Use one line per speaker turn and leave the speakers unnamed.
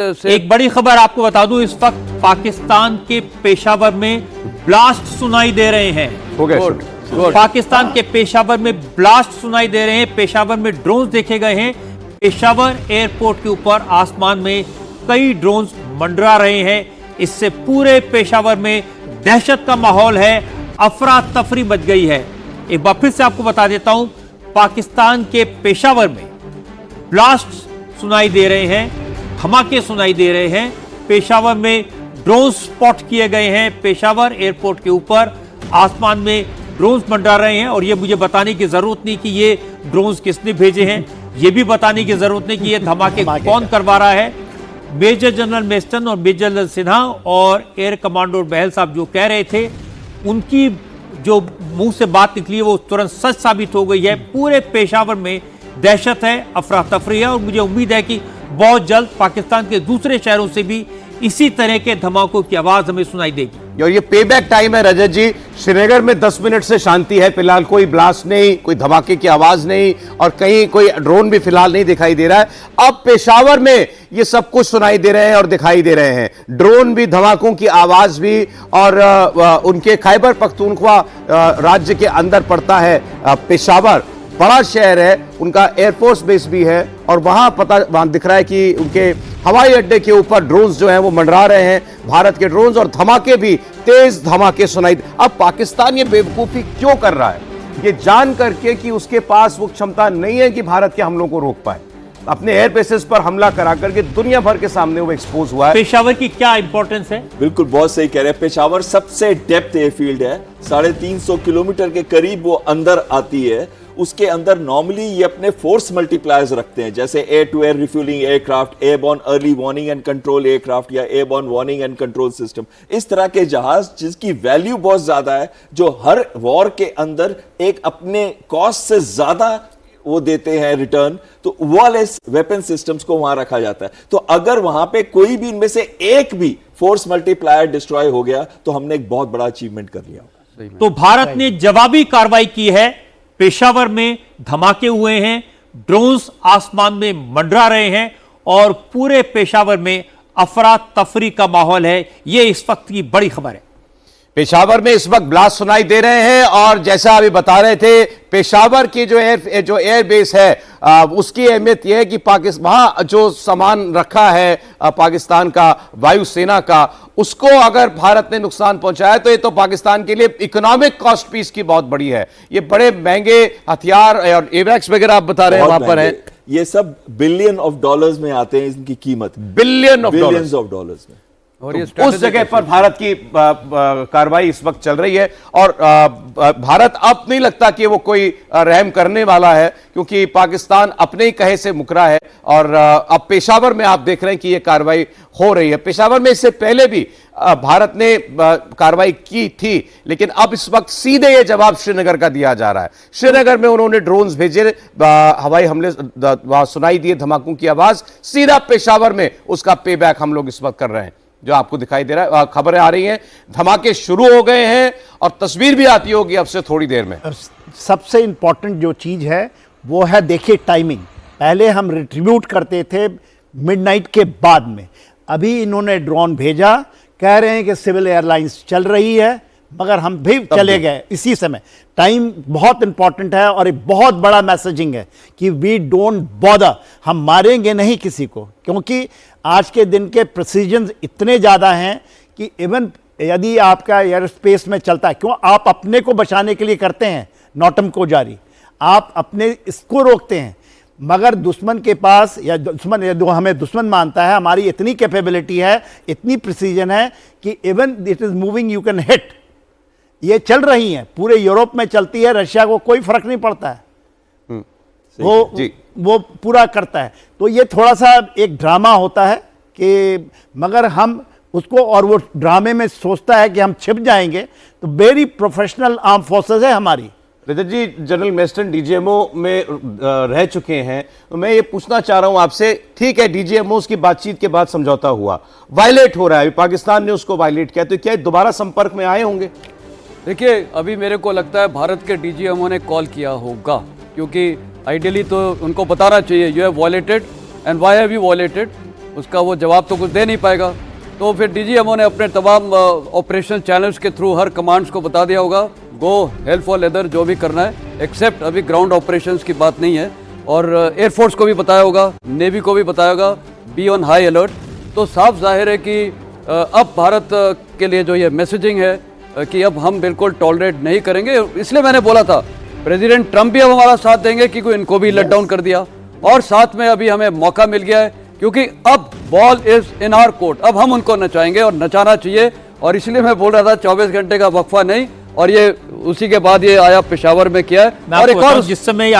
एक बड़ी खबर आपको बता दूं, इस वक्त पाकिस्तान के पेशावर में ब्लास्ट सुनाई दे रहे हैं। पाकिस्तान के पेशावर में ब्लास्ट सुनाई दे रहे हैं। पेशावर में ड्रोन्स देखे गए हैं। पेशावर एयरपोर्ट के ऊपर आसमान में कई ड्रोन्स मंडरा रहे हैं। इससे पूरे पेशावर में दहशत का माहौल है, अफरा तफरी मच गई है। एक बार फिर से आपको बता देता हूं, पाकिस्तान के पेशावर में ब्लास्ट सुनाई दे रहे हैं, धमाके सुनाई दे रहे हैं। पेशावर में ड्रोन स्पॉट किए गए हैं। पेशावर एयरपोर्ट के ऊपर आसमान में ड्रोन्स मंडरा रहे हैं। और ये मुझे बताने की जरूरत नहीं कि ये ड्रोन्स किसने भेजे हैं, ये भी बताने की जरूरत नहीं कि ये धमाके कौन करवा रहा है। मेजर जनरल मेस्टन और मेजर जनरल सिन्हा और एयर कमांडर बहल साहब जो कह रहे थे, उनकी जो मुंह से बात निकली है वो तुरंत सच साबित हो गई है। पूरे पेशावर में दहशत है, अफरा तफरी है। और मुझे उम्मीद है कि बहुत जल्द पाकिस्तान के दूसरे शहरों से भी इसी तरह के धमाकों की आवाज हमें सुनाई देगी।
और ये पेबैक टाइम है रजत जी। श्रीनगर में 10 मिनट से शांति है, फिलहाल कोई ब्लास्ट नहीं, कोई धमाके की आवाज नहीं और कहीं कोई ड्रोन भी फिलहाल नहीं दिखाई दे रहा है। अब पेशावर में ये सब कुछ सुनाई दे रहे हैं और दिखाई दे रहे हैं, ड्रोन भी, धमाकों की आवाज भी। और उनके खैबर पख्तूनख्वा राज्य के अंदर पड़ता है पेशावर, बड़ा शहर है, उनका एयरफोर्स बेस भी है। और वहां दिख रहा है कि उनके हवाई अड्डे के ऊपर ड्रोन्स जो हैं वो मंडरा रहे हैं, भारत के ड्रोन्स, और धमाके भी, तेज धमाके सुनाई। अब पाकिस्तान ये बेवकूफी क्यों कर रहा है? ये जान करके कि उसके पास वो क्षमता नहीं है कि भारत के हमलों को रोक पाए, अपने एयर बेसेस पर हमला करा करके दुनिया भर के सामने वो एक्सपोज हुआ है।
पेशावर की क्या इंपॉर्टेंस है?
बिल्कुल, बहुत सही कह रहे हैं। पेशावर सबसे डेप्थ एयरफील्ड है, 350 किलोमीटर के करीब वो अंदर आती है। उसके अंदर नॉर्मली ये अपने फोर्स मल्टीप्लायर्स रखते हैं, जैसे air to air refuelling aircraft, airborne early warning and control aircraft या airborne warning and control system. इस तरह के जहाज जिसकी वैल्यू बहुत ज्यादा है, जो हर वॉर के अंदर एक अपने कॉस्ट से ज्यादा वो देते हैं रिटर्न, तो वो वाले वेपन सिस्टम्स को वहां रखा जाता है। तो अगर वहां पे कोई भी इनमें से एक भी फोर्स मल्टीप्लायर डिस्ट्रॉय हो गया तो हमने एक बहुत बड़ा अचीवमेंट कर लिया।
तो भारत ने जवाबी कार्रवाई की है। पेशावर में धमाके हुए हैं, ड्रोन्स आसमान में मंडरा रहे हैं और पूरे पेशावर में अफरा तफरी का माहौल है। यह इस वक्त की बड़ी खबर है।
पेशावर में इस वक्त ब्लास्ट सुनाई दे रहे हैं और जैसा अभी बता रहे थे, पेशावर की जो एयर बेस है उसकी अहमियत यह है कि पाकिस्तान वहां जो सामान रखा है पाकिस्तान का, वायुसेना का, उसको अगर भारत ने नुकसान पहुंचाया तो ये तो पाकिस्तान के लिए इकोनॉमिक कॉस्ट पीस की बहुत बड़ी है। ये बड़े महंगे हथियार और एवैक्स वगैरह आप बता रहे हैं वहां पर है,
ये सब बिलियन ऑफ डॉलर्स में आते हैं, इनकी कीमत
बिलियन ऑफ
डॉलर्स में।
और तो उस जगह पर भारत की कार्रवाई इस वक्त चल रही है। और भारत अब नहीं लगता कि वो कोई रहम करने वाला है, क्योंकि पाकिस्तान अपने ही कहे से मुकरा है। और अब पेशावर में आप देख रहे हैं कि ये कार्रवाई हो रही है। पेशावर में इससे पहले भी भारत ने कार्रवाई की थी, लेकिन अब इस वक्त सीधे ये जवाब श्रीनगर का दिया जा रहा है। श्रीनगर में उन्होंने ड्रोन्स भेजे, हवाई हमले सुनाई दिए, धमाकों की आवाज। सीधा पेशावर में उसका पे बैक हम लोग इस वक्त कर रहे हैं, जो आपको दिखाई दे रहा है। खबरें आ रही हैं, धमाके शुरू हो गए हैं और तस्वीर भी आती होगी अब से थोड़ी देर में।
सबसे इंपॉर्टेंट जो चीज़ है वो है, देखिए टाइमिंग। पहले हम रिट्रीब्यूट करते थे मिडनाइट के बाद में, अभी इन्होंने ड्रोन भेजा, कह रहे हैं कि सिविल एयरलाइंस चल रही है, मगर हम भी चले गए इसी समय। टाइम बहुत इंपॉर्टेंट है और एक बहुत बड़ा मैसेजिंग है कि वी डोंट बॉदर, हम मारेंगे नहीं किसी को, क्योंकि आज के दिन के प्रिसीजन इतने ज़्यादा हैं कि इवन यदि आपका एयर स्पेस में चलता है, क्यों आप अपने को बचाने के लिए करते हैं नौटम को जारी, आप अपने इसको रोकते हैं, मगर दुश्मन के पास, या दुश्मन जो हमें दुश्मन मानता है, हमारी इतनी कैपेबिलिटी है, इतनी प्रिसीजन है कि even it is moving you can hit. ये चल रही हैं, पूरे यूरोप में चलती है, रशिया को कोई फर्क नहीं पड़ता है, वो पूरा करता है। तो ये थोड़ा सा एक ड्रामा होता है कि, मगर हम उसको, और वो ड्रामे में सोचता है कि हम छिप जाएंगे। तो वेरी प्रोफेशनल आर्म फोर्सेस है हमारी।
रजत जी, जनरल मेस्टन डीजीएमओ में रह चुके हैं, तो मैं ये पूछना चाह रहा हूं आपसे, ठीक है डीजीएमओ की बातचीत के बाद समझौता हुआ, वायलेट हो रहा है, पाकिस्तान ने उसको वायलेट किया, तो क्या दोबारा संपर्क में आए होंगे?
देखिए, अभी मेरे को लगता है भारत के डीजीएमओ ने कॉल किया होगा, क्योंकि आइडियली तो उनको बताना चाहिए you have violated and why have you violated, उसका वो जवाब तो कुछ दे नहीं पाएगा। तो फिर डीजीएमओ ने अपने तमाम ऑपरेशन चैनल्स के थ्रू हर कमांड्स को बता दिया होगा, गो हेल फॉर लेदर, जो भी करना है, एक्सेप्ट अभी ग्राउंड ऑपरेशंस की बात नहीं है। और एयरफोर्स को भी बताया होगा, नेवी को भी बताया होगा, बी ऑन हाई अलर्ट। तो साफ जाहिर है कि अब भारत के लिए जो ये मैसेजिंग है कि अब हम बिल्कुल टॉलरेट नहीं करेंगे। इसलिए मैंने बोला था प्रेसिडेंट ट्रंप भी अब हमारा साथ देंगे क्योंकि इनको भी लॉक डाउन कर दिया, और साथ में अभी हमें मौका मिल गया है क्योंकि अब ball is in our court, अब हम उनको नचाएंगे और नचाना चाहिए। और इसलिए मैं बोल रहा था 24 घंटे का वक्फा नहीं, और ये उसी के बाद ये आया पेशावर में किया है।
मैं
और
आपको
एक
बताऊं,
और
जिस समय